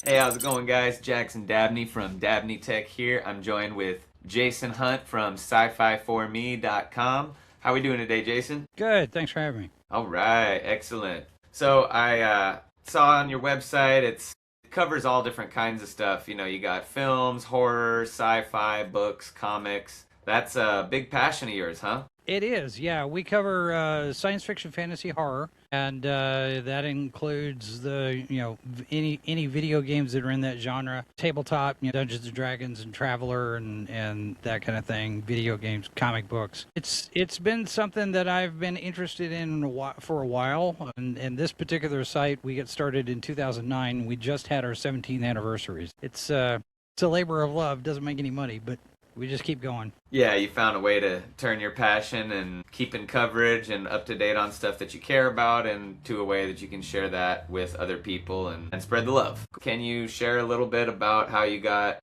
Hey, how's it going, guys? Jackson Dabney from Dabneytech here. I'm joined with Jason Hunt from sci-fi4me.com. How we doing today, Jason? Good. Thanks for having me. All right, excellent. So I saw on your website it covers all different kinds of stuff. You know, you got films, horror, sci-fi, books, comics. That's a big passion of yours, huh? It is, yeah. We cover science fiction, fantasy, horror, and that includes any video games that are in that genre, tabletop, Dungeons and Dragons and Traveler and that kind of thing. Video games, comic books. It's been something that I've been interested in for a while. And this particular site, we got started in 2009. We just had our 17th anniversaries. It's a labor of love. Doesn't make any money, but we just keep going. Yeah, you found a way to turn your passion and keeping coverage and up to date on stuff that you care about into a way that you can share that with other people and spread the love. Can you share a little bit about how you got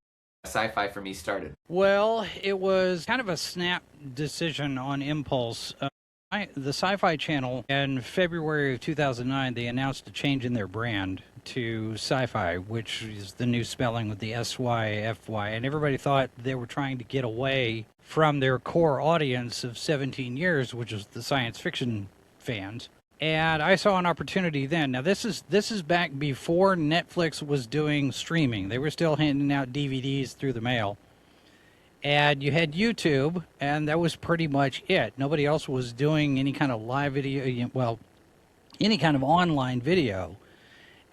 Sci-Fi for Me started? Well, it was kind of a snap decision on impulse. The Sci-Fi Channel in February of 2009, they announced a change in their brand to Sci-Fi, which is the new spelling with the SYFY, and everybody thought they were trying to get away from their core audience of 17 years, which was the science fiction fans. And I saw an opportunity then. Now this is back before Netflix was doing streaming. They were still handing out DVDs through the mail. And you had YouTube, and that was pretty much it. Nobody else was doing any kind of live video, well, any kind of online video.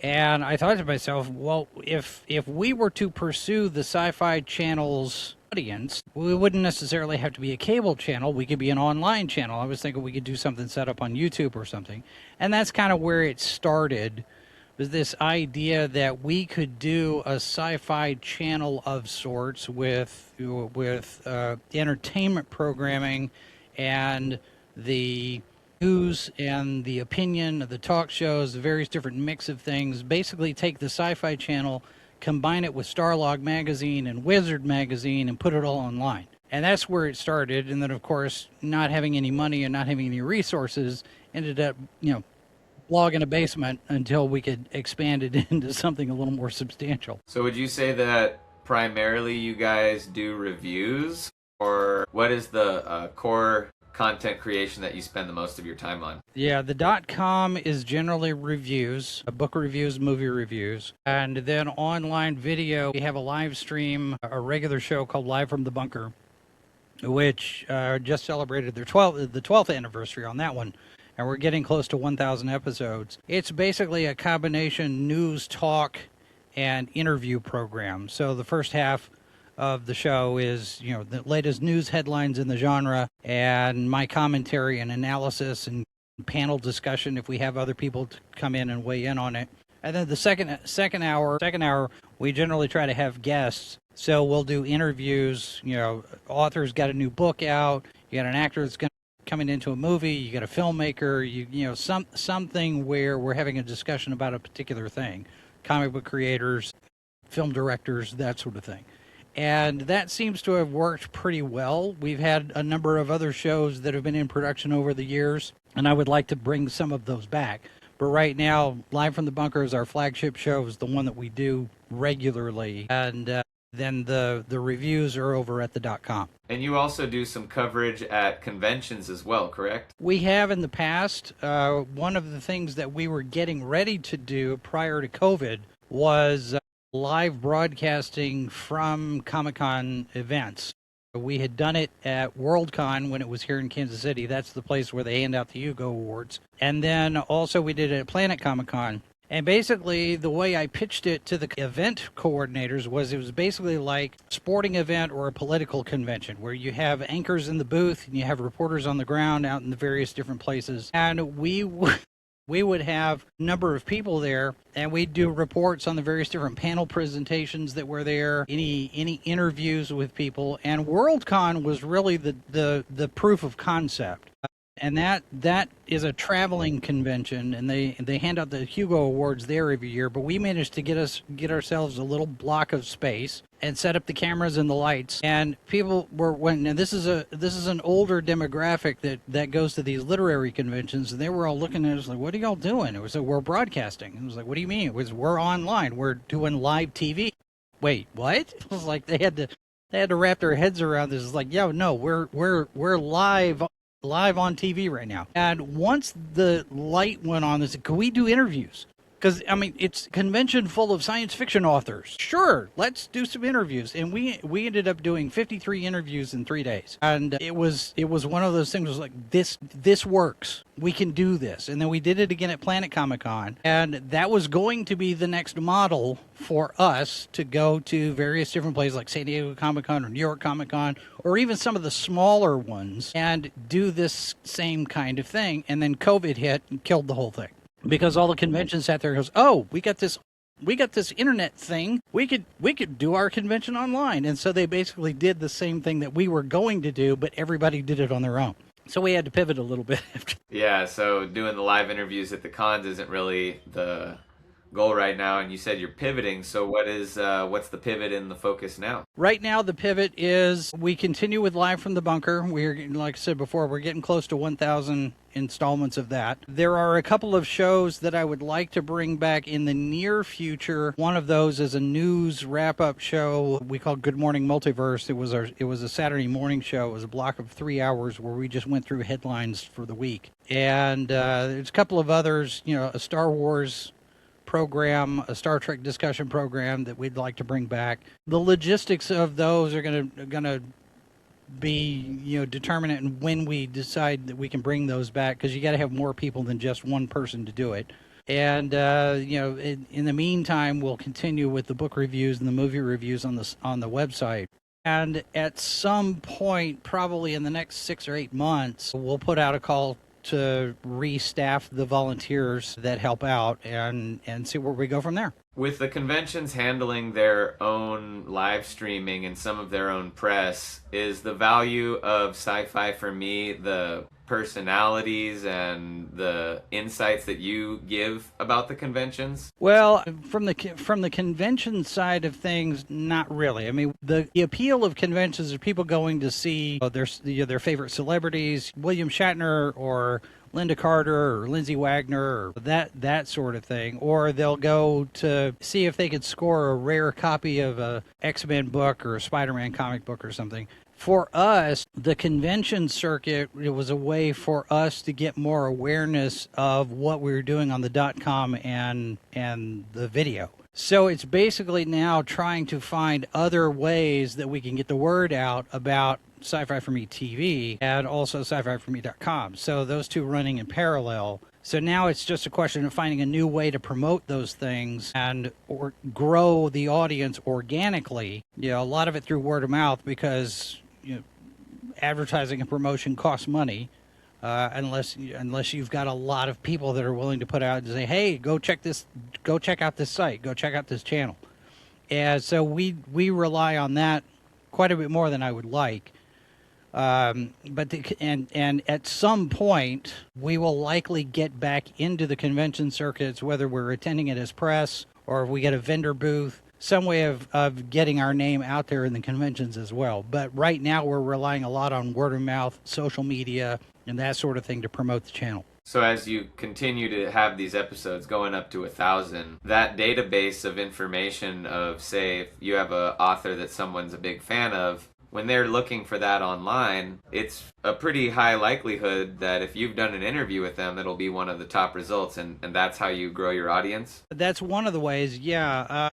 And I thought to myself, well, if we were to pursue the Sci-Fi Channel's audience, we wouldn't necessarily have to be a cable channel. We could be an online channel. I was thinking we could do something set up on YouTube or something. And that's kind of where it started, was this idea that we could do a sci-fi channel of sorts with entertainment programming and the news and the opinion, the talk shows, the various different mix of things. Basically take the Sci-Fi Channel, combine it with Starlog magazine and Wizard magazine, and put it all online. And that's where it started. And then, of course, not having any money and not having any resources, ended up, blog in a basement until we could expand it into something a little more substantial. So would you say that primarily you guys do reviews, or what is the core content creation that you spend the most of your time on? Yeah, the .com is generally reviews, book reviews, movie reviews, and then online video. We have a live stream, a regular show called Live from the Bunker, which just celebrated the 12th anniversary on that one. And we're getting close to 1,000 episodes. It's basically a combination news, talk, and interview program. So the first half of the show is, the latest news headlines in the genre, and my commentary and analysis and panel discussion if we have other people to come in and weigh in on it. And then the second hour, we generally try to have guests. So we'll do interviews. Author's got a new book out. You got an actor that's going coming into a movie, you got a filmmaker, something where we're having a discussion about a particular thing. Comic book creators, film directors, that sort of thing. And that seems to have worked pretty well. We've had a number of other shows that have been in production over the years, and I would like to bring some of those back. But right now, Live from the Bunker is our flagship show, is the one that we do regularly. And then the reviews are over at the .com. And you also do some coverage at conventions as well, correct? We have in the past. One of the things that we were getting ready to do prior to COVID was live broadcasting from Comic-Con events. We had done it at Worldcon when it was here in Kansas City. That's the place where they hand out the Hugo Awards. And then also we did it at Planet Comic-Con. And basically, the way I pitched it to the event coordinators was it was basically like a sporting event or a political convention where you have anchors in the booth and you have reporters on the ground out in the various different places. And we would have a number of people there, and we'd do reports on the various different panel presentations that were there, any interviews with people. And Worldcon was really the proof of concept. and that is a traveling convention, and they hand out the Hugo Awards there every year. But we managed to get ourselves a little block of space and set up the cameras and the lights, and people and this is an older demographic that goes to these literary conventions, and they were all looking at us like, what are y'all doing? It was like, we're broadcasting. It was like, what do you mean? It was, we're online, we're doing live TV. Wait, what? It was like they had to wrap their heads around this. It's like, yeah, no, we're live on TV right now. And once the light went on, they said, can we do interviews? Because, I mean, it's a convention full of science fiction authors. Sure, let's do some interviews. And we ended up doing 53 interviews in 3 days. And it was one of those things, was like, this works. We can do this. And then we did it again at Planet Comic-Con. And that was going to be the next model for us to go to various different places like San Diego Comic-Con or New York Comic-Con, or even some of the smaller ones, and do this same kind of thing. And then COVID hit and killed the whole thing. Because all the conventions sat there and goes, oh, we got this internet thing. We could do our convention online. And so they basically did the same thing that we were going to do, but everybody did it on their own. So we had to pivot a little bit. Yeah, so doing the live interviews at the cons isn't really the goal right now, and you said you're pivoting. So what's the pivot and the focus now? Right now, the pivot is we continue with Live from the Bunker. We're, like I said before, we're getting close to 1,000 installments of that. There are a couple of shows that I would like to bring back in the near future. One of those is a news wrap-up show we call Good Morning Multiverse. It was a Saturday morning show. It was a block of 3 hours where we just went through headlines for the week. And there's a couple of others, a Star Wars program, a Star Trek discussion program that we'd like to bring back. The logistics of those are gonna be determinant in when we decide that we can bring those back, because you got to have more people than just one person to do it. And in the meantime, we'll continue with the book reviews and the movie reviews on the website. And at some point, probably in the next 6 or 8 months, we'll put out a call to restaff the volunteers that help out and see where we go from there. With the conventions handling their own live streaming and some of their own press, is the value of Sci-Fi for me the personalities and the insights that you give about the conventions? Well, from the convention side of things, not really. I mean, the appeal of conventions is people going to see their favorite celebrities, William Shatner or Linda Carter or Lindsay Wagner, or that sort of thing. Or they'll go to see if they could score a rare copy of a X-Men book or a Spider-Man comic book or something. For us, the convention circuit, it was a way for us to get more awareness of what we were doing on the .com and the video. So it's basically now trying to find other ways that we can get the word out about Sci-Fi for Me TV and also sci-fi4me.com. So those two running in parallel. So now it's just a question of finding a new way to promote those things or grow the audience organically. A lot of it through word of mouth, because advertising and promotion costs money, unless you've got a lot of people that are willing to put out and say, hey, go check out this site, go check out this channel. And so we rely on that quite a bit more than I would like. But at some point we will likely get back into the convention circuits, whether we're attending it as press or if we get a vendor booth, some way of getting our name out there in the conventions as well. But right now we're relying a lot on word of mouth, social media, and that sort of thing to promote the channel. So as you continue to have these episodes going up to 1,000, that database of information of, say, if you have an author that someone's a big fan of, when they're looking for that online, it's a pretty high likelihood that if you've done an interview with them, it'll be one of the top results, and that's how you grow your audience? That's one of the ways, yeah.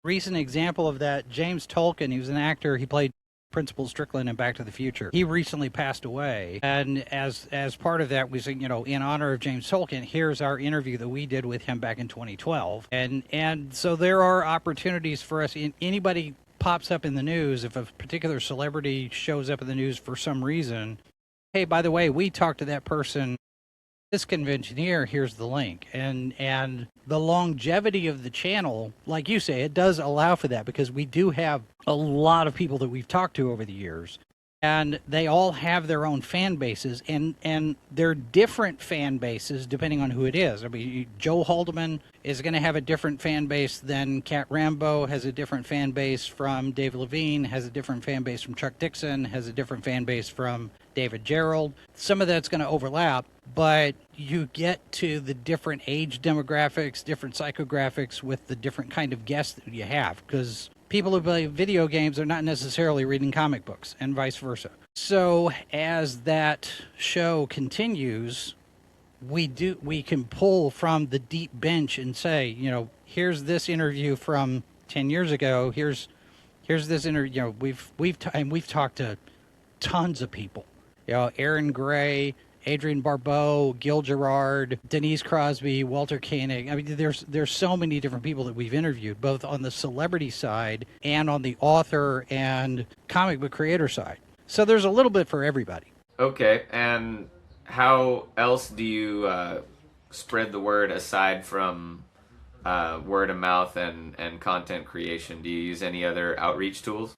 Recent example of that, James Tolkien, he was an actor, he played Principal Strickland in Back to the Future. He recently passed away, and as part of that, we said, in honor of James Tolkien, here's our interview that we did with him back in 2012. And so there are opportunities for us. Anybody pops up in the news, if a particular celebrity shows up in the news for some reason, hey, by the way, we talked to that person this convention here, here's the link. And the longevity of the channel, like you say, it does allow for that, because we do have a lot of people that we've talked to over the years. and they all have their own fan bases, and they're different fan bases depending on who it is. I mean, Joe Haldeman is going to have a different fan base than Cat Rambo, has a different fan base from Dave Levine, has a different fan base from Chuck Dixon, has a different fan base from David Gerald. Some of that's going to overlap, but you get to the different age demographics, different psychographics with the different kind of guests that you have, because people who play video games are not necessarily reading comic books, and vice versa. So as that show continues, we can pull from the deep bench and say, here's this interview from 10 years ago. Here's this interview. We've talked to tons of people. Aaron Gray, Adrian Barbeau, Gil Gerard, Denise Crosby, Walter Koenig. I mean, there's so many different people that we've interviewed, both on the celebrity side and on the author and comic book creator side. So there's a little bit for everybody. Okay, and how else do you spread the word aside from word of mouth and content creation? Do you use any other outreach tools?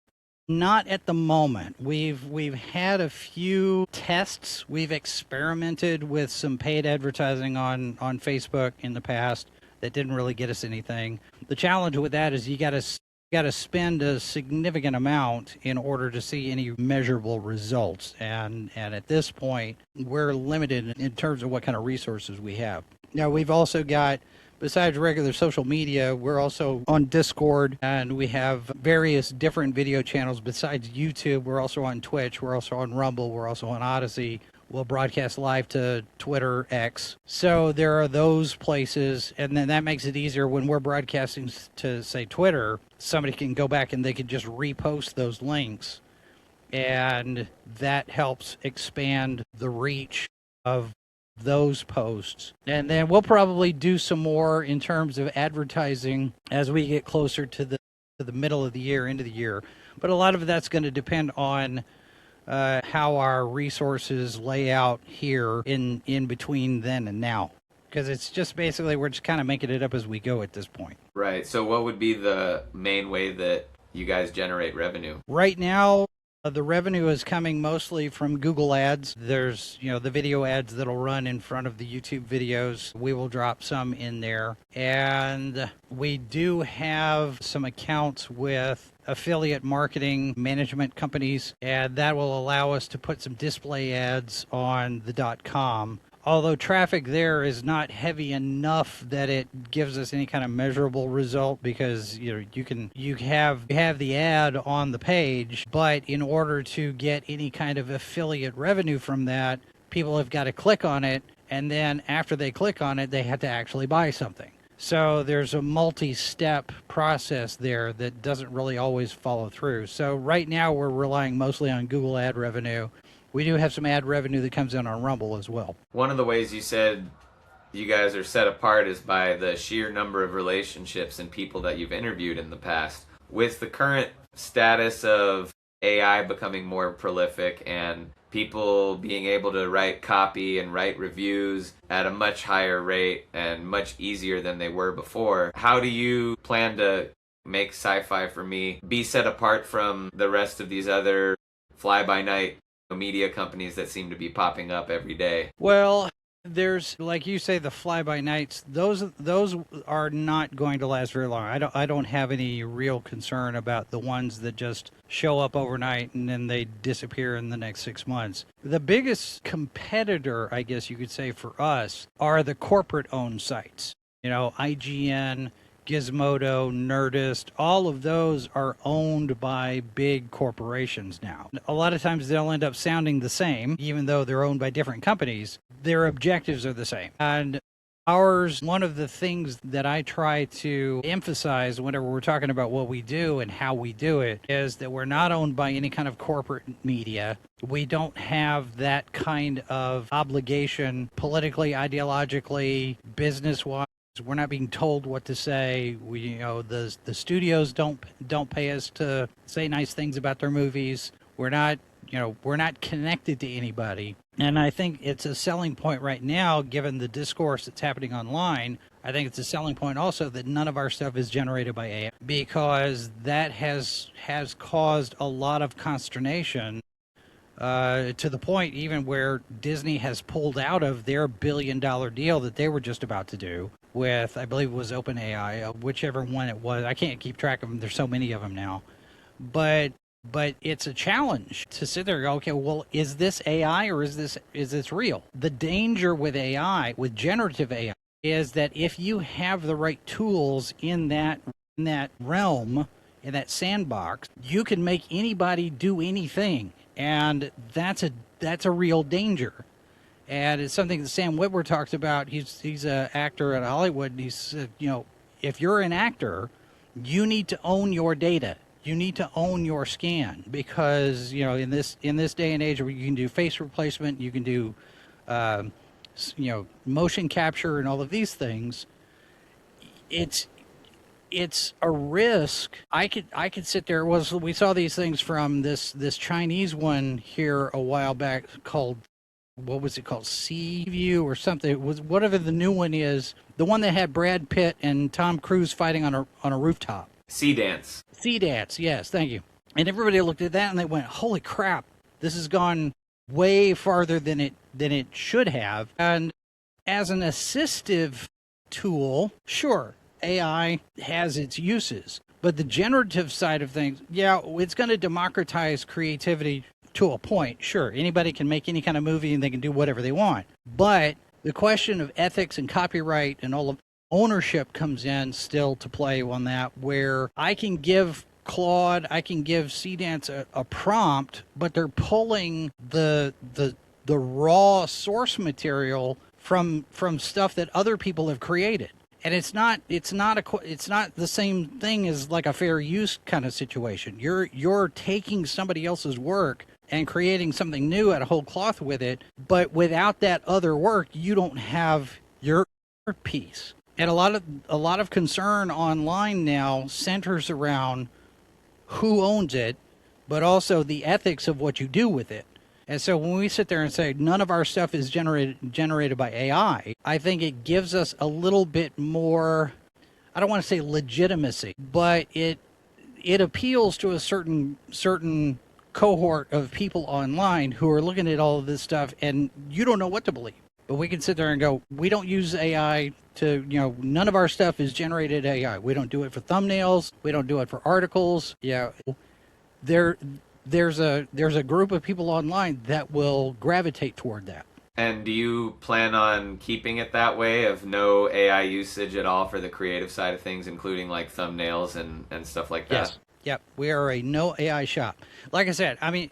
Not at the moment. We've had a few tests. We've experimented with some paid advertising on Facebook in the past that didn't really get us anything. The challenge with that is you got to spend a significant amount in order to see any measurable results. And at this point, we're limited in terms of what kind of resources we have. Now, we've also got, besides regular social media, we're also on Discord, and we have various different video channels besides YouTube. We're also on Twitch. We're also on Rumble. We're also on Odyssey. We'll broadcast live to Twitter, X. So there are those places, and then that makes it easier when we're broadcasting to, say, Twitter. Somebody can go back and they can just repost those links, and that helps expand the reach of those posts. And then we'll probably do some more in terms of advertising as we get closer to the middle of the year, into the year. But a lot of that's going to depend on how our resources lay out here in between then and now, because it's just basically we're just kind of making it up as we go at this point. Right. So what would be the main way that you guys generate revenue? Right now, the revenue is coming mostly from Google ads. There's, the video ads that'll run in front of the YouTube videos. We will drop some in there. And we do have some accounts with affiliate marketing management companies, and that will allow us to put some display ads on the .com. Although traffic there is not heavy enough that it gives us any kind of measurable result, because you have the ad on the page, but in order to get any kind of affiliate revenue from that, people have got to click on it, and then after they click on it, they have to actually buy something. So there's a multi-step process there that doesn't really always follow through. So right now we're relying mostly on Google ad revenue. We do have some ad revenue that comes in on Rumble as well. One of the ways you said you guys are set apart is by the sheer number of relationships and people that you've interviewed in the past. With the current status of AI becoming more prolific and people being able to write copy and write reviews at a much higher rate and much easier than they were before, how do you plan to make Sci-Fi for Me be set apart from the rest of these other fly-by-night media companies that seem to be popping up every day? Well, there's, like you say, the fly-by-nights. Those are not going to last very long. I don't have any real concern about the ones that just show up overnight and then they disappear in the next 6 months. The biggest competitor, I guess you could say, for us are the corporate-owned sites. IGN, Gizmodo, Nerdist, all of those are owned by big corporations now. A lot of times they'll end up sounding the same, even though they're owned by different companies. Their objectives are the same. And ours, one of the things that I try to emphasize whenever we're talking about what we do and how we do it is that we're not owned by any kind of corporate media. We don't have that kind of obligation politically, ideologically, business-wise. We're not being told what to say. The studios don't pay us to say nice things about their movies. We're not connected to anybody. And I think it's a selling point right now, given the discourse that's happening online. I think it's a selling point also that none of our stuff is generated by AI, because that has caused a lot of consternation to the point even where Disney has pulled out of their $1 billion deal that they were just about to do with, I believe it was OpenAI, whichever one it was. I can't keep track of them. There's so many of them now. But it's a challenge to sit there and go, okay, well, is this AI or is this real? The danger with AI, with generative AI, is that if you have the right tools in that realm, in that sandbox, you can make anybody do anything, and that's a real danger. And it's something that Sam Witwer talks about. He's an actor at Hollywood, and he said, if you're an actor, you need to own your data. You need to own your scan, because in this day and age where you can do face replacement, you can do motion capture and all of these things. It's a risk. I could sit there. We saw these things from this Chinese one here a while back called, what was it called, Sea View or something. It was whatever the new one is, the one that had Brad Pitt and Tom Cruise fighting on a rooftop. Sea Dance. Sea Dance, yes, thank you. And everybody looked at that and they went, "Holy crap! This has gone way farther than it should have." And as an assistive tool, sure, AI has its uses, but the generative side of things, yeah, it's going to democratize creativity to a point. Sure, anybody can make any kind of movie and they can do whatever they want. But the question of ethics and copyright and all of ownership comes in still to play on that, where I can give Claude, I can give Seedance a prompt, but they're pulling the raw source material from stuff that other people have created. And it's not the same thing as like a fair use kind of situation. You're taking somebody else's work and creating something new out of whole cloth with it, but without that other work, you don't have your piece. And a lot of concern online now centers around who owns it, but also the ethics of what you do with it. And so when we sit there and say none of our stuff is generated by AI, I think it gives us a little bit more, I don't want to say legitimacy, but it appeals to a certain cohort of people online who are looking at all of this stuff and you don't know what to believe. But we can sit there and go, we don't use AI to, none of our stuff is generated AI. We don't do it for thumbnails. We don't do it for articles. Yeah. There's a group of people online that will gravitate toward that. And do you plan on keeping it that way, of no AI usage at all for the creative side of things, including like thumbnails and stuff like that? Yes. Yep. We are a no AI shop. Like I said, I mean,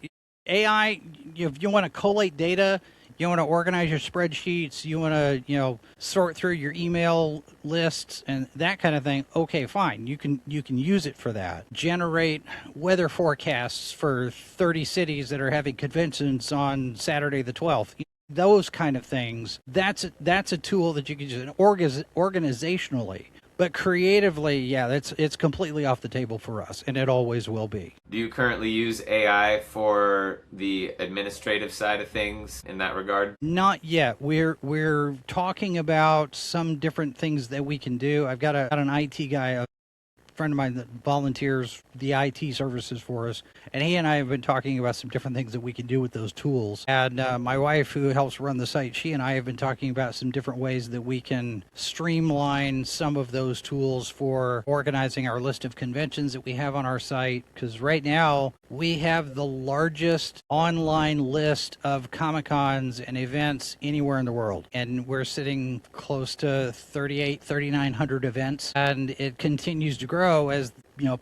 AI, if you want to collate data, you want to organize your spreadsheets, you want to, sort through your email lists and that kind of thing. Okay, fine. You can use it for that. Generate weather forecasts for 30 cities that are having conventions on Saturday the 12th. Those kind of things. That's a tool that you can use organizationally. But creatively, yeah, it's completely off the table for us, and it always will be. Do you currently use AI for the administrative side of things in that regard? Not yet. We're talking about some different things that we can do. I've got an IT guy, a friend of mine that volunteers the IT services for us, and he and I have been talking about some different things that we can do with those tools. And my wife, who helps run the site, she and I have been talking about some different ways that we can streamline some of those tools for organizing our list of conventions that we have on our site, because right now we have the largest online list of Comic-Cons and events anywhere in the world, and we're sitting close to 3,900 events, and it continues to grow as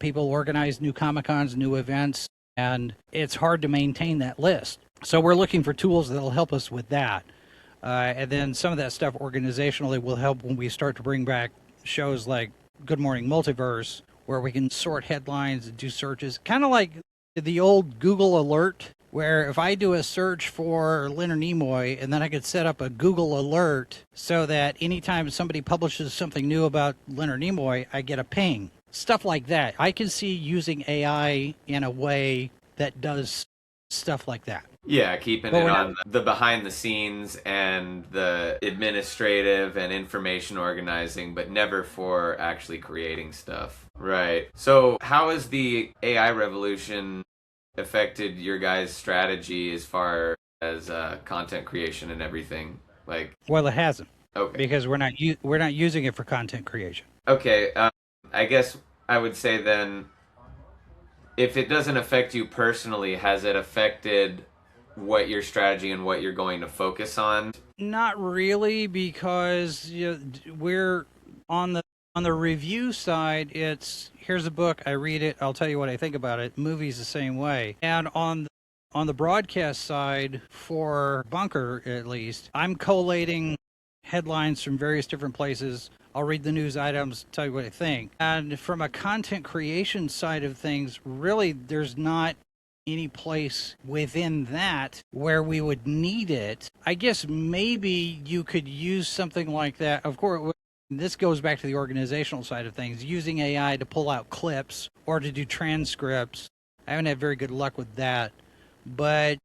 people organize new Comic-Cons, new events, and it's hard to maintain that list. So we're looking for tools that'll help us with that. And then some of that stuff organizationally will help when we start to bring back shows like Good Morning Multiverse, where we can sort headlines and do searches, kind of like the old Google alert, where if I do a search for Leonard Nimoy, and then I could set up a Google alert so that anytime somebody publishes something new about Leonard Nimoy, I get a ping. Stuff like that. I can see using AI in a way that does stuff like that. Yeah, keeping it on the behind the scenes and the administrative and information organizing, but never for actually creating stuff. Right. So how is the AI revolution affected your guys' strategy as far as content creation and everything? Like, Well, it hasn't, okay, because we're not using it for content creation. okay. I guess I would say then, if it doesn't affect you personally, has it affected what your strategy and what you're going to focus on? Not really, because we're on the review side. It's here's a book, I read it, I'll tell you what I think about it. Movies the same way. And on the broadcast side, for Bunker at least, I'm collating headlines from various different places. I'll read the news items, tell you what I think. And from a content creation side of things, really, there's not any place within that where we would need it. I guess maybe you could use something like that. Of course, this goes back to the organizational side of things, using AI to pull out clips or to do transcripts. I haven't had very good luck with that, but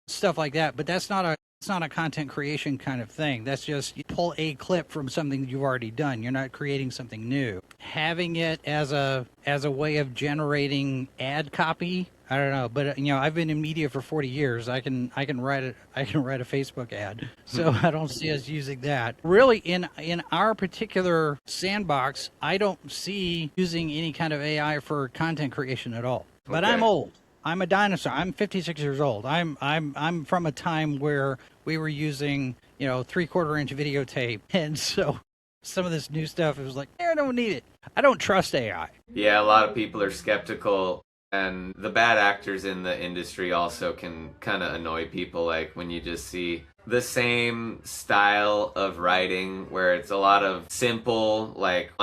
stuff like that. But that's not a it's not a content creation kind of thing. That's just you pull a clip from something that you've already done. You're not creating something new. Having it as a way of generating ad copy, I don't know, but I've been in media for 40 years. I can write a Facebook ad. So I don't see us using that. Really, in our particular sandbox, I don't see using any kind of AI for content creation at all. But Okay. I'm old. I'm a dinosaur. I'm 56 years old. I'm from a time where we were using 3/4 inch videotape, and so some of this new stuff, it was like, I don't need it. I don't trust AI. Yeah, a lot of people are skeptical, and the bad actors in the industry also can kind of annoy people. Like when you just see the same style of writing where it's a lot of simple, like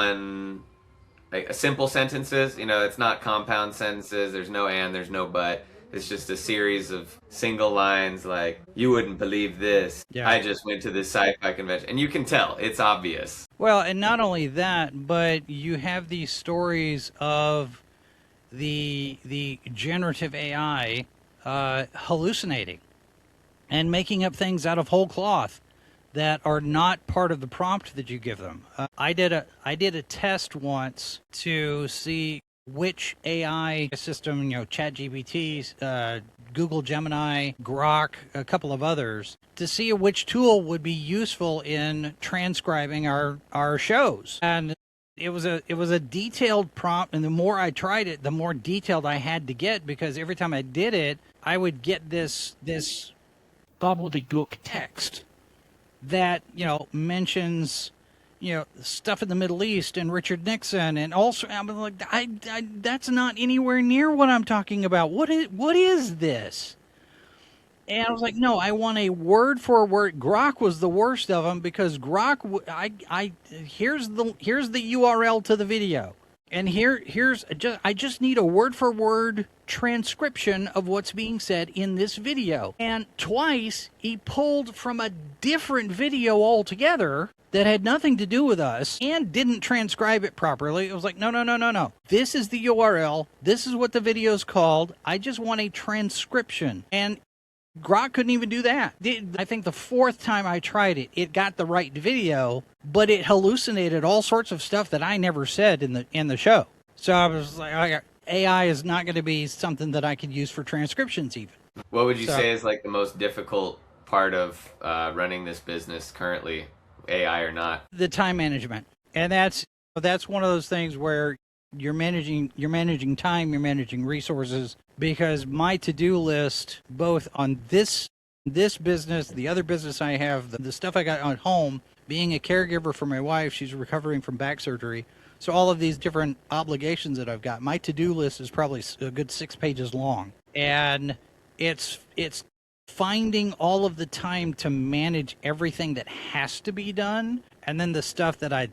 simple sentences. It's not compound sentences. There's no and, there's no but. It's just a series of single lines like, you wouldn't believe this. Yeah. I just went to this sci-fi convention. And you can tell, it's obvious. Well, and not only that, but you have these stories of the generative AI hallucinating and making up things out of whole cloth that are not part of the prompt that you give them. I did a test once to see which AI system, ChatGPT, Google Gemini, Grok, a couple of others, to see which tool would be useful in transcribing our shows. And it was a detailed prompt, and the more I tried it, the more detailed I had to get, because every time I did it, I would get this gobbledygook text that mentions stuff in the Middle East and Richard Nixon, and also I'm like, I that's not anywhere near what I'm talking about. What is this? And I was like, no, I want a word for word. Grok was the worst of them, because Grok, here's the URL to the video, and I just need a word for word transcription of what's being said in this video. And twice he pulled from a different video altogether that had nothing to do with us and didn't transcribe it properly. It was like, no. This is the URL. This is what the video's called. I just want a transcription. And Grok couldn't even do that. I think the fourth time I tried it, it got the right video, but it hallucinated all sorts of stuff that I never said in the show. So I was like, AI is not going to be something that I could use for transcriptions even. What would you say is like the most difficult part of running this business currently, AI or not? The time management. And that's one of those things where you're managing time, you're managing resources, because my to-do list, both on this business, the other business I have, the stuff I got at home, being a caregiver for my wife, she's recovering from back surgery. So all of these different obligations that I've got, my to-do list is probably a good 6 pages long. And it's finding all of the time to manage everything that has to be done, and then the stuff that I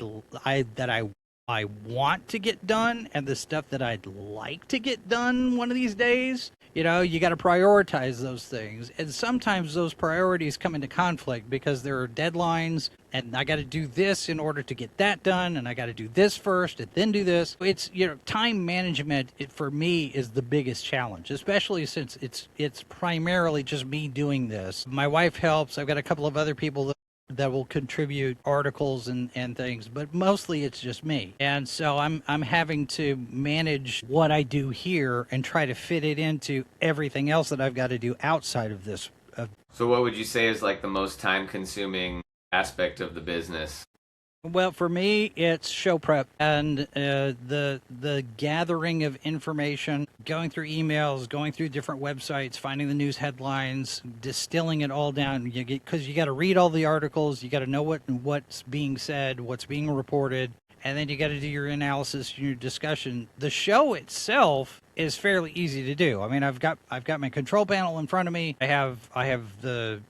want to get done, and the stuff that I'd like to get done one of these days. You got to prioritize those things. And sometimes those priorities come into conflict because there are deadlines, and I got to do this in order to get that done, and I got to do this first and then do this. It's, time management, for me, is the biggest challenge, especially since it's primarily just me doing this. My wife helps. I've got a couple of other people that that will contribute articles and things, but mostly it's just me. And so I'm having to manage what I do here and try to fit it into everything else that I've got to do outside of this. So what would you say is like the most time consuming aspect of the business? Well, for me, it's show prep and the gathering of information, going through emails, going through different websites, finding the news headlines, distilling it all down. Because you got to read all the articles, you got to know what's being said, what's being reported, and then you got to do your analysis, your discussion. The show itself is fairly easy to do. I mean, I've got my control panel in front of me. I have the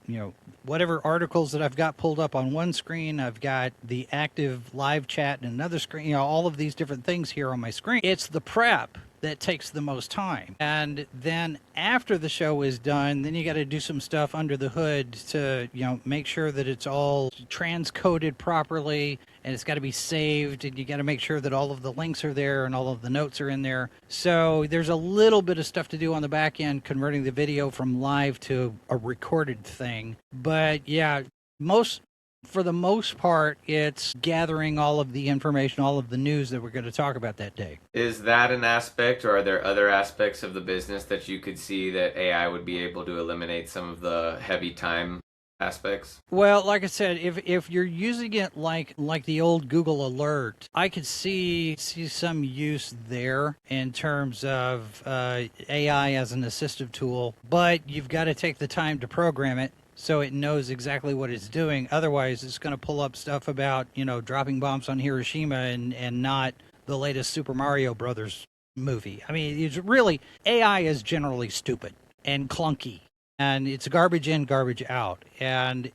whatever articles that I've got pulled up on one screen. I've got the active live chat in another screen. All of these different things here on my screen. It's the prep that takes the most time. And then after the show is done, then you got to do some stuff under the hood to, make sure that it's all transcoded properly and it's got to be saved, and you got to make sure that all of the links are there and all of the notes are in there. So there's a little bit of stuff to do on the back end, converting the video from live to a recorded thing. But yeah, for the most part, it's gathering all of the information, all of the news that we're going to talk about that day. Is that an aspect, or are there other aspects of the business that you could see that AI would be able to eliminate some of the heavy time aspects? Well, like I said, if you're using it like the old Google Alert, I could see some use there in terms of AI as an assistive tool, but you've got to take the time to program it so it knows exactly what it's doing. Otherwise, it's going to pull up stuff about, dropping bombs on Hiroshima and not the latest Super Mario Brothers movie. I mean, it's really, AI is generally stupid and clunky, and it's garbage in, garbage out. And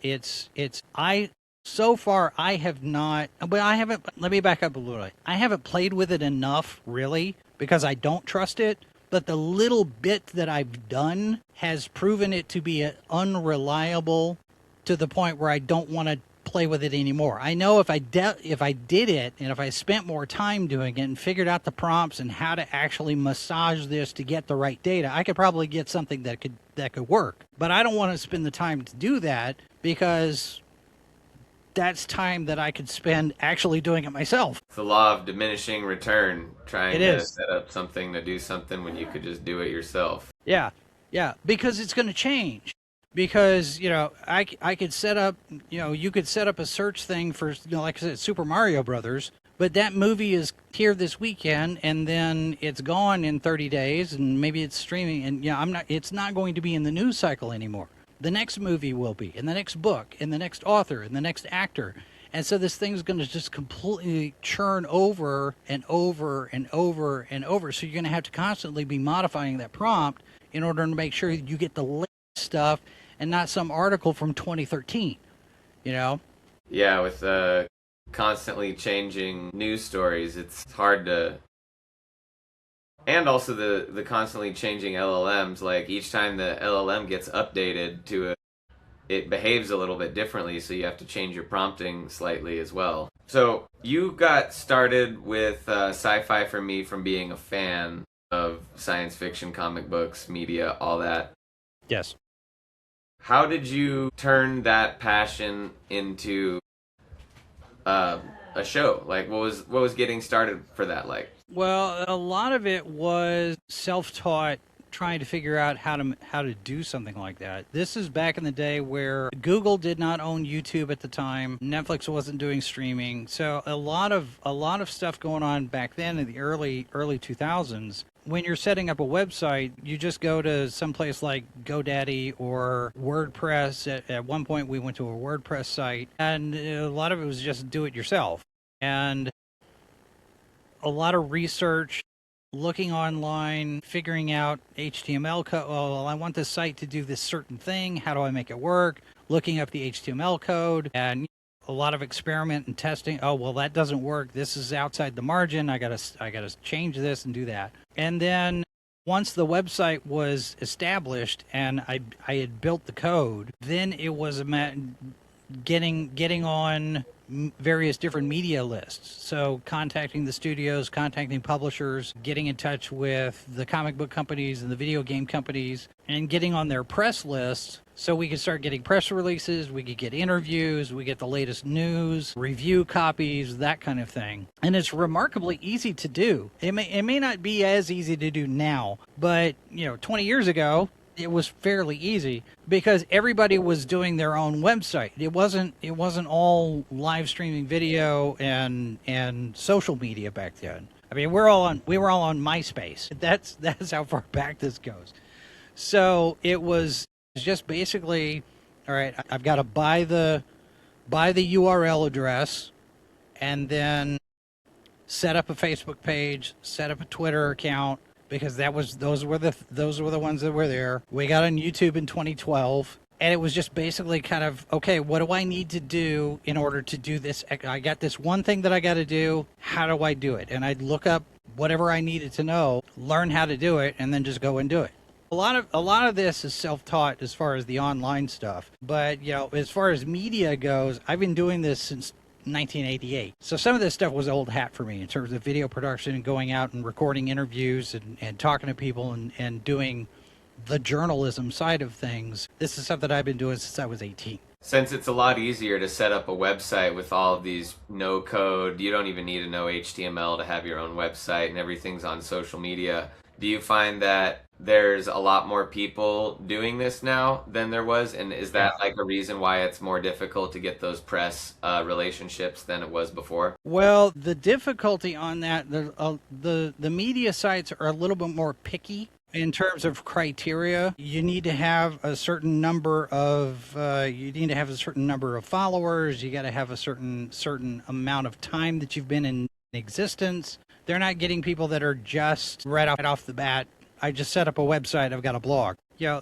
so far I have not, but I haven't, let me back up a little bit. I haven't played with it enough, really, because I don't trust it. But the little bit that I've done has proven it to be unreliable to the point where I don't want to play with it anymore. I know if I did it, and if I spent more time doing it and figured out the prompts and how to actually massage this to get the right data, I could probably get something that could work. But I don't want to spend the time to do that, because that's time that I could spend actually doing it myself. It's the law of diminishing return, trying to is. set up something to do something when you could just do it yourself. Yeah, because it's going to change. Because, I could set up, you could set up a search thing for, like I said, Super Mario Brothers, but that movie is here this weekend, and then it's gone in 30 days, and maybe it's streaming, and it's not going to be in the news cycle anymore. The next movie will be, and the next book, and the next author, and the next actor. And so this thing's going to just completely churn over and over and over and over. So you're going to have to constantly be modifying that prompt in order to make sure you get the latest stuff and not some article from 2013, Yeah, with constantly changing news stories, it's hard to... And also the constantly changing LLMs, like each time the LLM gets updated to it behaves a little bit differently, so you have to change your prompting slightly as well. So you got started with sci-fi for me from being a fan of science fiction, comic books, media, all that. Yes. How did you turn that passion into a show? Like, what was getting started for that like? Well, a lot of it was self-taught, trying to figure out how to do something like that. This is back in the day where Google did not own YouTube at the time. Netflix wasn't doing streaming. So a lot of stuff going on back then in the early 2000s. When you're setting up a website, you just go to someplace like GoDaddy or WordPress. At one point, we went to a WordPress site, and a lot of it was just do it yourself. And a lot of research, looking online, figuring out HTML code. Oh, well, I want this site to do this certain thing. How do I make it work? Looking up the HTML code, and a lot of experiment and testing. Oh, well, that doesn't work. This is outside the margin. I gotta change this and do that. And then once the website was established and I had built the code, then it was getting on various different media lists. So contacting the studios, contacting publishers, getting in touch with the comic book companies and the video game companies, and getting on their press lists so we could start getting press releases, we could get interviews, we get the latest news, review copies, that kind of thing. And it's remarkably easy to do. It may not be as easy to do now, but 20 years ago, it was fairly easy because everybody was doing their own website. It wasn't all live streaming video and social media back then. I mean, we were all on MySpace. That's how far back this goes. So it was just basically, all right, I've got to buy the URL address and then set up a Facebook page, set up a Twitter account, because those were the ones that were there. We got on YouTube in 2012, and it was just basically kind of, okay, what do I need to do in order to do this? I got this one thing that I got to do. How do I do it? And I'd look up whatever I needed to know, learn how to do it, and then just go and do it. A lot of this is self-taught as far as the online stuff, but as far as media goes, I've been doing this since 1988. So some of this stuff was old hat for me in terms of video production and going out and recording interviews and talking to people and doing the journalism side of things. This is stuff that I've been doing since I was 18. Since it's a lot easier to set up a website with all of these no code, you don't even need to know HTML to have your own website and everything's on social media. Do you find that there's a lot more people doing this now than there was? And is that like a reason why it's more difficult to get those press relationships than it was before? Well, the difficulty on that, the media sites are a little bit more picky in terms of criteria. You need to have a certain number of followers. You got to have a certain amount of time that you've been in existence. They're not getting people that are just right off the bat, I just set up a website, I've got a blog.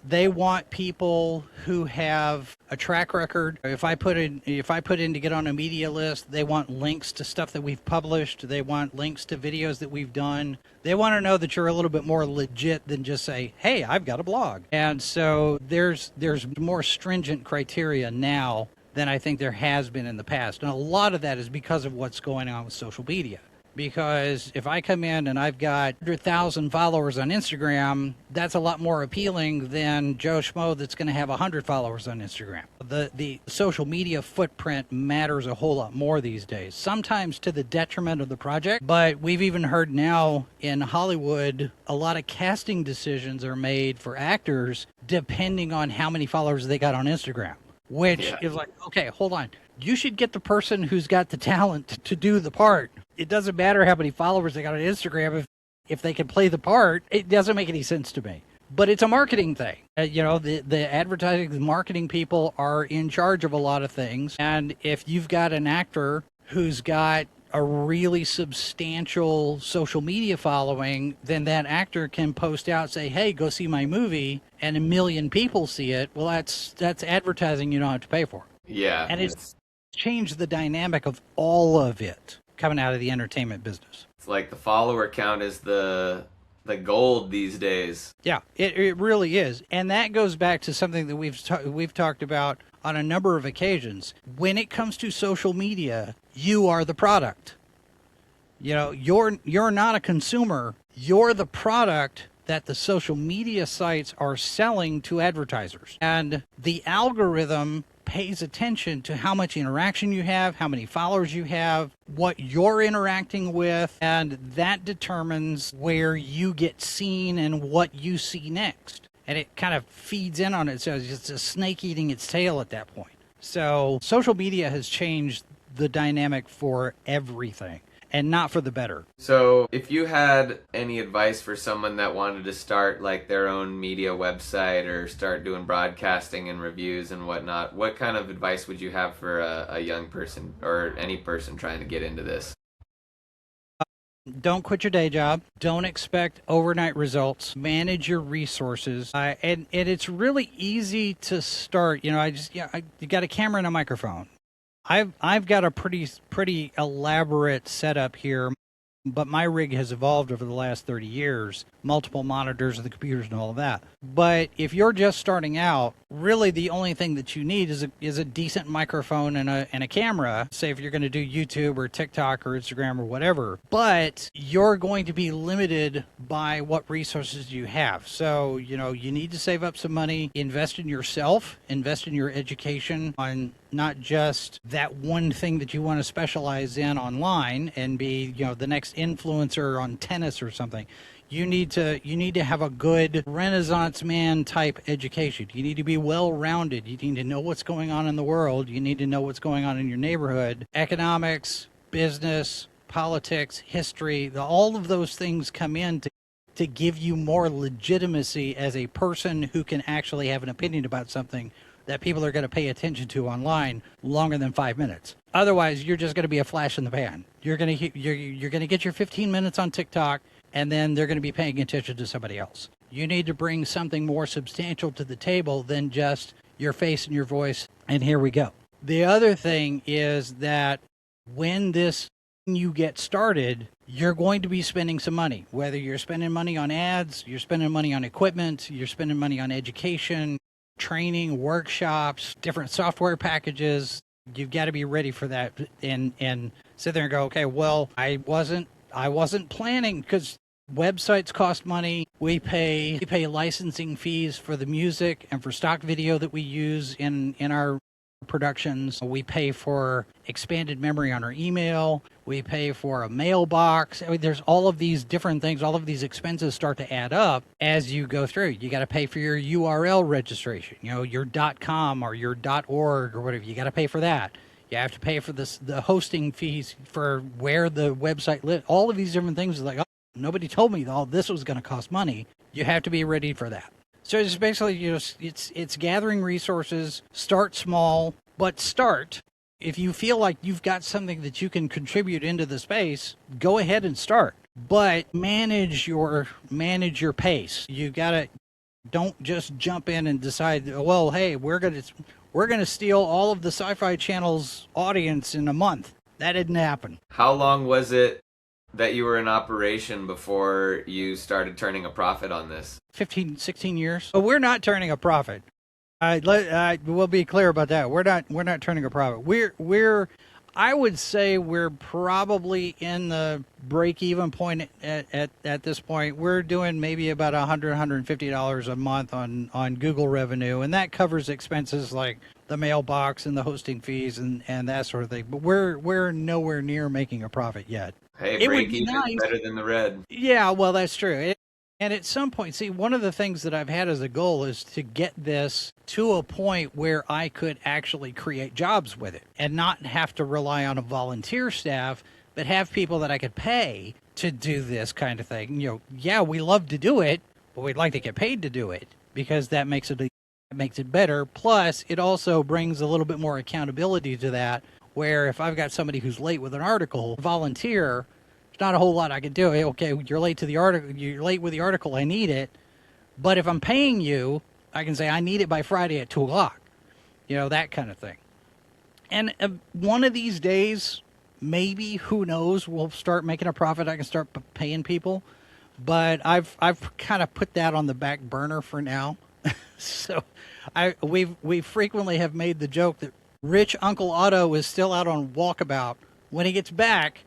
They want people who have a track record. If I put in to get on a media list, they want links to stuff that we've published. They want links to videos that we've done. They want to know that you're a little bit more legit than just say, hey, I've got a blog. And so there's more stringent criteria now than I think there has been in the past. And a lot of that is because of what's going on with social media. Because if I come in and I've got 100,000 followers on Instagram, that's a lot more appealing than Joe Schmo that's going to have 100 followers on Instagram. The social media footprint matters a whole lot more these days, sometimes to the detriment of the project. But we've even heard now in Hollywood, a lot of casting decisions are made for actors depending on how many followers they got on Instagram, which is like, okay, hold on. You should get the person who's got the talent to do the part. It doesn't matter how many followers they got on Instagram. If they can play the part, it doesn't make any sense to me. But it's a marketing thing. The advertising, the marketing people are in charge of a lot of things. And if you've got an actor who's got a really substantial social media following, then that actor can post out, say, hey, go see my movie, and 1 million people see it. Well, that's advertising you don't have to pay for. Yeah. And it's changed the dynamic of all of it coming out of the entertainment business. It's like the follower count is the gold these days. Yeah, it really is. And that goes back to something that we've talked about on a number of occasions. When it comes to social media, you are the product. You're not a consumer. You're the product that the social media sites are selling to advertisers. And the algorithm pays attention to how much interaction you have, how many followers you have, what you're interacting with, and that determines where you get seen and what you see next. And it kind of feeds in on it, so it's just a snake eating its tail at that point. So social media has changed the dynamic for everything, and not for the better. So if you had any advice for someone that wanted to start like their own media website or start doing broadcasting and reviews and whatnot, what kind of advice would you have for a young person or any person trying to get into this? Don't quit your day job. Don't expect overnight results. Manage your resources. And it's really easy to start. You got a camera and a microphone. I've got a pretty elaborate setup here. but my rig has evolved over the last 30 years, multiple monitors and the computers and all of that. But if you're just starting out, really the only thing that you need is a decent microphone and a camera, say if you're going to do YouTube or TikTok or Instagram or whatever. But you're going to be limited by what resources you have. So, you need to save up some money, invest in yourself, invest in your education on not just that one thing that you want to specialize in online and be, the next influencer on tennis or something. You need to have a good Renaissance man type education. You need to be well-rounded. You need to know what's going on in the world. You need to know what's going on in your neighborhood. Economics, business, politics, history, all of those things come in to give you more legitimacy as a person who can actually have an opinion about something that people are going to pay attention to online longer than 5 minutes. Otherwise, you're just going to be a flash in the pan. You're going to get your 15 minutes on TikTok, and then they're going to be paying attention to somebody else. You need to bring something more substantial to the table than just your face and your voice, and here we go. The other thing is that when you get started, you're going to be spending some money. Whether you're spending money on ads, you're spending money on equipment, you're spending money on education, training, workshops, different software packages. You've got to be ready for that and sit there and go, okay, well, I wasn't planning, because websites cost money. We pay licensing fees for the music and for stock video that we use in our productions. We pay for expanded memory on our email. We pay for a mailbox. I mean, there's all of these different things. All of these expenses start to add up as you go through. You got to pay for your URL registration, your .com or your .org or whatever. You got to pay for that. You have to pay for the hosting fees for where the website lives. All of these different things are like, oh, nobody told me all this was going to cost money. You have to be ready for that. So it's basically, it's gathering resources, start small, but start. If you feel like you've got something that you can contribute into the space, go ahead and start. But manage your pace. Don't just jump in and decide, well, hey, we're gonna steal all of the Sci-Fi Channel's audience in a month. That didn't happen. How long was it that you were in operation before you started turning a profit on this? 15, 16 years. But we're not turning a profit. We'll be clear about that. We're not turning a profit. I would say we're probably in the break-even point at this point. We're doing maybe about $150 a month on Google revenue, and that covers expenses like the mailbox and the hosting fees and that sort of thing. But we're nowhere near making a profit yet. Hey, break even is better than the red. Yeah, well, that's true. And at some point, see, one of the things that I've had as a goal is to get this to a point where I could actually create jobs with it and not have to rely on a volunteer staff, but have people that I could pay to do this kind of thing. Yeah, we love to do it, but we'd like to get paid to do it because that makes it better. Plus, it also brings a little bit more accountability to that, where if I've got somebody who's late with an article, volunteer, there's not a whole lot I can do. Okay, you're late to the article. You're late with the article. I need it. But if I'm paying you, I can say I need it by Friday at 2:00. That kind of thing. And one of these days, maybe, who knows, we'll start making a profit. I can start paying people. But I've kind of put that on the back burner for now. So we frequently have made the joke that Rich Uncle Otto is still out on walkabout. When he gets back,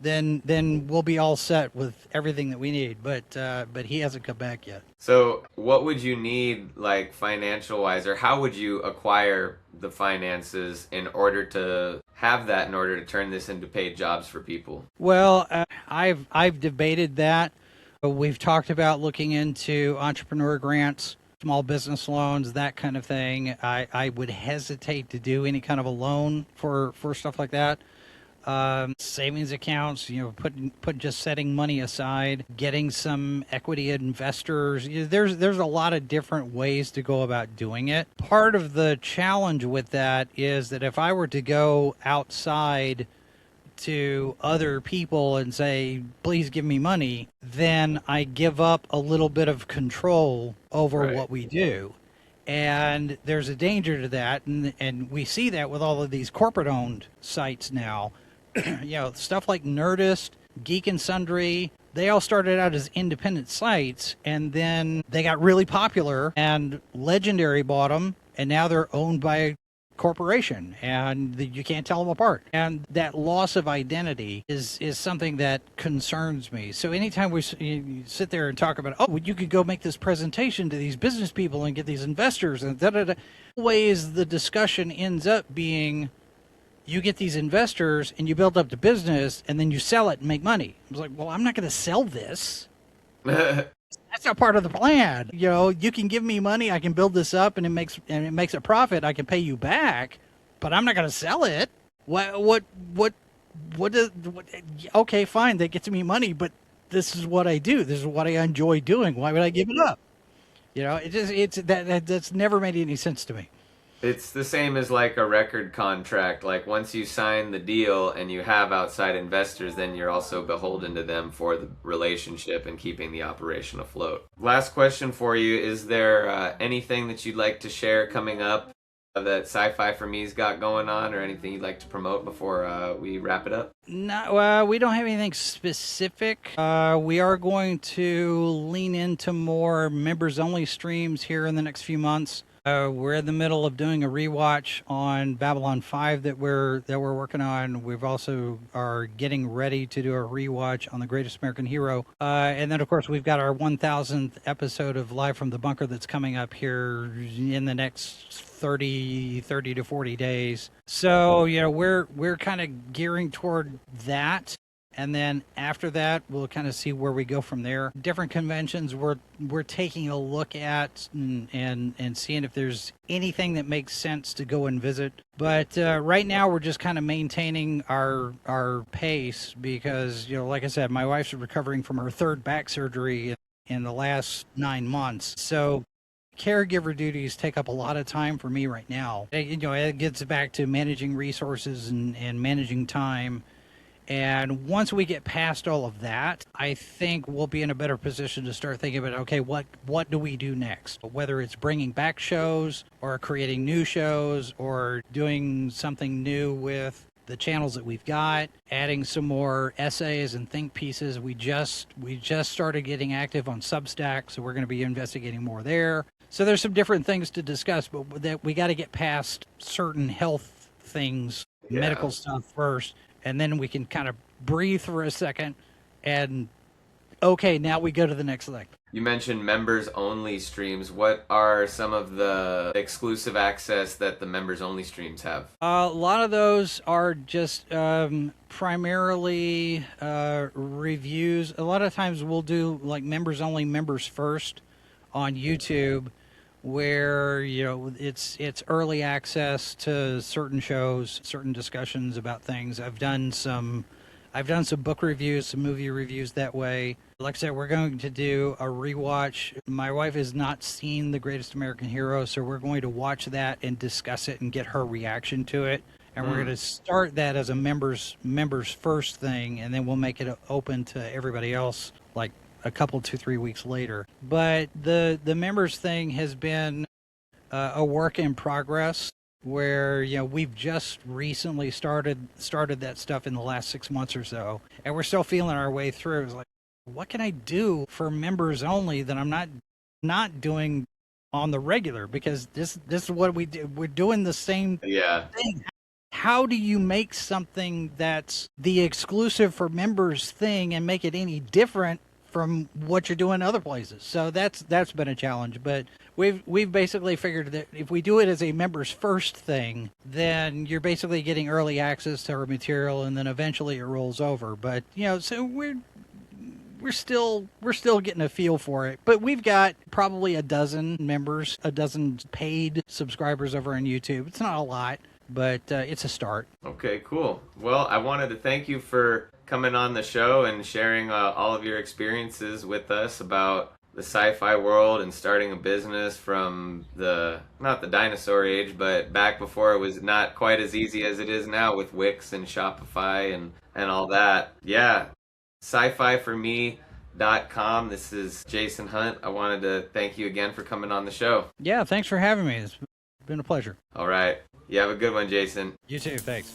then we'll be all set with everything that we need. But he hasn't come back yet. So what would you need, like, financial wise, or how would you acquire the finances in order to have that, in order to turn this into paid jobs for people? Well, I've debated that. We've talked about looking into entrepreneur grants, small business loans, that kind of thing. I would hesitate to do any kind of a loan for stuff like that. Savings accounts, put just setting money aside, getting some equity investors. There's a lot of different ways to go about doing it. Part of the challenge with that is that if I were to go outside to other people and say, please give me money, then I give up a little bit of control over what we do. And there's a danger to that. And we see that with all of these corporate owned sites now. Stuff like Nerdist Geek and Sundry, they all started out as independent sites, and then they got really popular, and Legendary bought them, and now they're owned by a corporation, and you can't tell them apart. And that loss of identity is something that concerns me. So anytime you sit there and talk about, oh, well, you could go make this presentation to these business people and get these investors and da da da, ways the discussion ends up being, you get these investors and you build up the business and then you sell it and make money. I was like, well, I'm not going to sell this. That's not part of the plan. You know, you can give me money, I can build this up, and it makes a profit. I can pay you back, but I'm not going to sell it. Okay, fine, that gets me money, but this is what I do. This is what I enjoy doing. Why would I give it up? You know, that's never made any sense to me. It's the same as like a record contract. Like once you sign the deal and you have outside investors, then you're also beholden to them for the relationship and keeping the operation afloat. Last question for you. Is there anything that you'd like to share coming up that Sci-Fi for Me's got going on, or anything you'd like to promote before we wrap it up? No, we don't have anything specific. We are going to lean into more members-only streams here in the next few months. We're in the middle of doing a rewatch on Babylon 5 that we're working on. We've also are getting ready to do a rewatch on The Greatest American Hero. And then, of course, we've got our 1000th episode of Live from the Bunker that's coming up here in the next 30 to 40 days. So, you know, we're kind of gearing toward that. And then after that, we'll kind of see where we go from there. Different conventions we're taking a look at and seeing if there's anything that makes sense to go and visit. But right now, we're just kind of maintaining our pace because, you know, like I said, my wife's recovering from her third back surgery in the last 9 months. So caregiver duties take up a lot of time for me right now. You know, it gets back to managing resources and managing time. And once we get past all of that, I think we'll be in a better position to start thinking about, okay, what do we do next? Whether it's bringing back shows or creating new shows or doing something new with the channels that we've got, adding some more essays and think pieces. We just started getting active on Substack, so we're going to be investigating more there. So there's some different things to discuss, but that we got to get past certain health things, medical stuff first. And then we can kind of breathe for a second and, okay, now we go to the next thing. You mentioned members-only streams. What are some of the exclusive access that the members-only streams have? A lot of those are just primarily reviews. A lot of times we'll do like members-only, members first on YouTube, where, you know, it's early access to certain shows, certain discussions about things. I've done some book reviews, some movie reviews that way. Like I said, we're going to do a rewatch. My wife has not seen The Greatest American Hero, so we're going to watch that and discuss it and get her reaction to it. And we're going to start that as a members first thing, and then we'll make it open to everybody else, like a couple 2-3 weeks later. But the members thing has been a work in progress, where, you know, we've just recently started that stuff in the last 6 months or so, and we're still feeling our way through. It's like, what can I do for members only that I'm not doing on the regular? Because this is what we do. We're doing the same thing. How do you make something that's the exclusive for members thing and make it any different from what you're doing other places? So that's been a challenge, but we've basically figured that if we do it as a members first thing, then you're basically getting early access to our material, and then eventually it rolls over. But, you know, so we're still getting a feel for it. But we've got probably a dozen members, a dozen paid subscribers over on YouTube. It's not a lot, but it's a start. Okay, cool. Well, I wanted to thank you for coming on the show and sharing all of your experiences with us about the sci-fi world and starting a business from not the dinosaur age, but back before it was not quite as easy as it is now with Wix and Shopify and all that. Yeah, sci-fi4me.com. This is Jason Hunt. I wanted to thank you again for coming on the show. Yeah, thanks for having me. It's been a pleasure. All right. You have a good one, Jason. You too. Thanks.